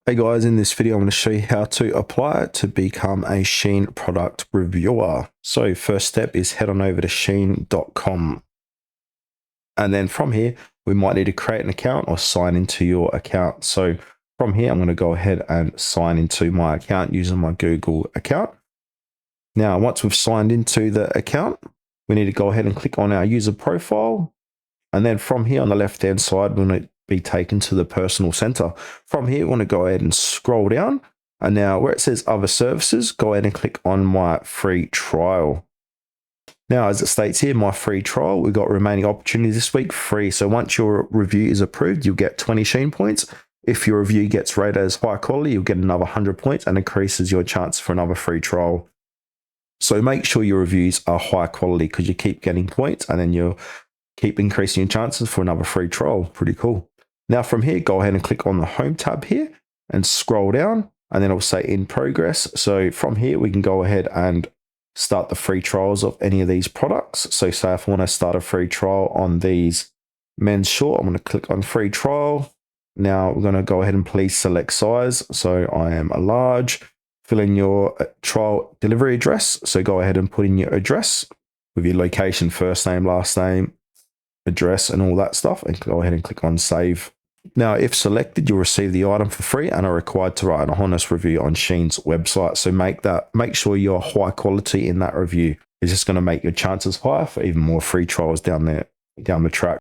Hey guys, in this video I'm going to show you how to apply to become a Shein product reviewer. So first step is head on over to shein.com. And then from here, we might need to create an account or sign into your account. So from here, I'm going to go ahead and sign into my account using my Google account. Now, once we've signed into the account, we need to go ahead and click on our user profile. And then from here on the left-hand side, we're going to be taken to the personal center. From here, we want to go ahead and scroll down. And now where it says other services, go ahead and click on my free trial. Now, as it states here, my free trial, we've got remaining opportunities this week free. So once your review is approved, you'll get 20 Shein points. If your review gets rated as high quality, you'll get another 100 points and increases your chance for another free trial. So make sure your reviews are high quality because you keep getting points and then you'll keep increasing your chances for another free trial. Pretty cool. Now from here, go ahead and click on the home tab here and scroll down and then it'll say in progress. So from here, we can go ahead and start the free trials of any of these products. So say if I want to start a free trial on these men's short, I'm going to click on free trial. Now we're going to go ahead and please select size. So I am a large. Fill in your trial delivery address. So go ahead and put in your address with your location, first name, last name, address, and all that stuff. And go ahead and click on save. Now, if selected, you'll receive the item for free and are required to write an honest review on Shein's website. So make sure you're high quality in that review. It's just going to make your chances higher for even more free trials down the track.